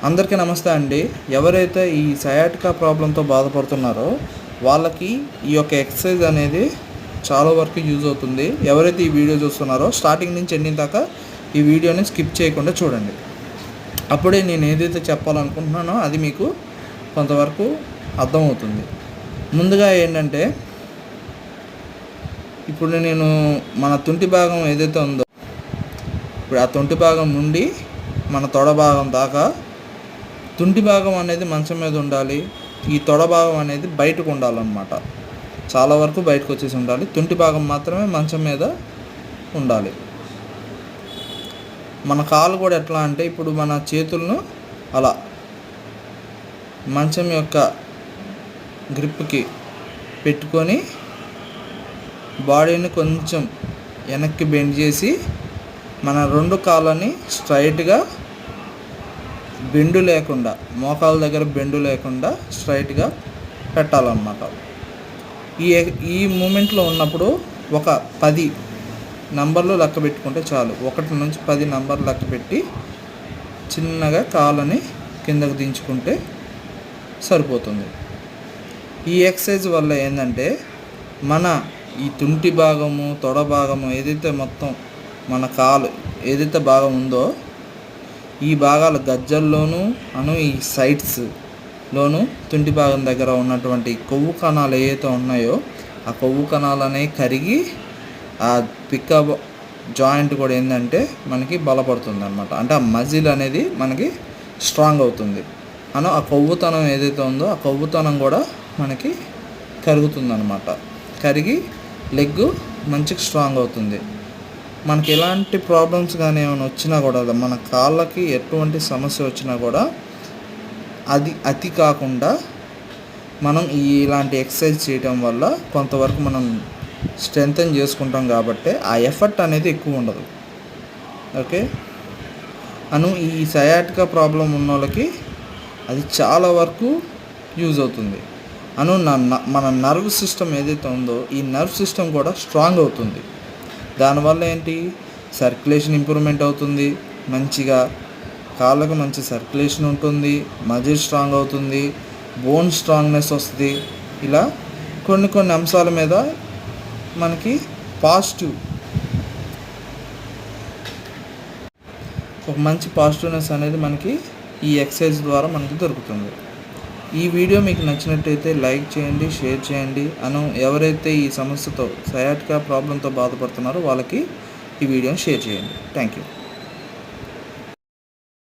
అందరికీ నమస్తే అండి. ఎవరైతే ఈ సయాటికా ప్రాబ్లంతో బాధపడుతున్నారో వాళ్ళకి ఈ యొక్క ఎక్సర్సైజ్ అనేది చాలా వరకు యూజ్ అవుతుంది. ఎవరైతే ఈ వీడియో చూస్తున్నారో స్టార్టింగ్ నుంచి ఎండింగ్ దాకా ఈ వీడియోని స్కిప్ చేయకుండా చూడండి. అప్పుడే నేను ఏదైతే చెప్పాలనుకుంటున్నానో అది మీకు కొంతవరకు అర్థమవుతుంది. ముందుగా ఏంటంటే, ఇప్పుడు నేను మన తుంటి భాగం ఏదైతే ఉందో, ఇప్పుడు ఆ తుంటి భాగం నుండి మన తొడ భాగం దాకా తుంటి భాగం అనేది మంచం మీద ఉండాలి. ఈ తొడ భాగం అనేది బయటకు ఉండాలన్నమాట. చాలా వరకు బయటకు వచ్చేసి ఉండాలి. తుంటి భాగం మాత్రమే మంచం మీద ఉండాలి. మన కాలు కూడా ఎట్లా అంటే, ఇప్పుడు మన చేతులను అలా మంచం యొక్క గ్రిప్కి పెట్టుకొని బాడీని కొంచెం వెనక్కి బెండ్ చేసి మన రెండు కాళ్ళని స్ట్రైట్గా బెండు లేకుండా, మోకాల దగ్గర బెండు లేకుండా స్ట్రైట్గా పెట్టాలన్నమాట. ఈ మూమెంట్లో ఉన్నప్పుడు ఒక 10 నంబర్లు లెక్క పెట్టుకుంటే చాలు. 1 నుంచి 10 నంబర్లు లెక్క పెట్టి చిన్నగా కాళ్ళని కిందకు దించుకుంటే సరిపోతుంది. ఈ ఎక్సర్సైజ్ వల్ల ఏంటంటే, మన ఈ తుంటి భాగము, తొడ భాగము ఏదైతే మొత్తం మన కాలు ఏదైతే భాగం ఉందో, ఈ భాగాల గజ్జల్లోనూ ఈ సైడ్స్లోనూ తుంటి భాగం దగ్గర ఉన్నటువంటి కొవ్వు కణాలు ఏవైతే ఉన్నాయో ఆ కొవ్వు కణాలు అనేవి కరిగి ఆ పిక్క జాయింట్ కూడా ఏంటంటే మనకి బలపడుతుంది అన్నమాట. అంటే ఆ మజిల్ అనేది మనకి స్ట్రాంగ్ అవుతుంది. ఆ కొవ్వుతనం ఏదైతే ఉందో ఆ కొవ్వుతనం కూడా మనకి కరుగుతుంది అన్నమాట. కరిగి లెగ్ మంచిగా స్ట్రాంగ్ అవుతుంది. మనకి ఎలాంటి ప్రాబ్లమ్స్ కానీ ఏమైనా వచ్చినా కూడా, మన కాళ్ళకి ఎటువంటి సమస్య వచ్చినా కూడా అది అతి కాకుండా మనం ఇలాంటి ఎక్సర్సైజ్ చేయడం వల్ల కొంతవరకు మనం స్ట్రెంగ్తన్ చేసుకుంటాం కాబట్టి ఆ ఎఫర్ట్ అనేది ఎక్కువ ఉండదు. ఓకే, ఈ సయాటికా ప్రాబ్లం ఉన్న వాళ్ళకి అది చాలా వరకు యూజ్ అవుతుంది. మన నర్వ్ సిస్టమ్ ఏదైతే ఉందో ఈ నర్వ్ సిస్టమ్ కూడా స్ట్రాంగ్ అవుతుంది. దానివల్ల ఏంటి, సర్క్యులేషన్ ఇంప్రూవ్మెంట్ అవుతుంది. మంచిగా కాళ్ళకు మంచి సర్క్యులేషన్ ఉంటుంది. మజిల్ స్ట్రాంగ్ అవుతుంది. బోన్ స్ట్రాంగ్నెస్ వస్తుంది. ఇలా కొన్ని అంశాల మీద మనకి ఒక మంచి పాజిటివ్నెస్ అనేది మనకి ఈ ఎక్సర్సైజ్ ద్వారా మనకి దొరుకుతుంది. ఈ వీడియో మీకు నచ్చినట్టయితే లైక్ చేయండి, షేర్ చేయండి. ఎవరైతే ఈ సమస్యతో సయాటికా ప్రాబ్లంతో బాధపడుతున్నారో వాళ్ళకి ఈ వీడియోని షేర్ చేయండి. Thank you.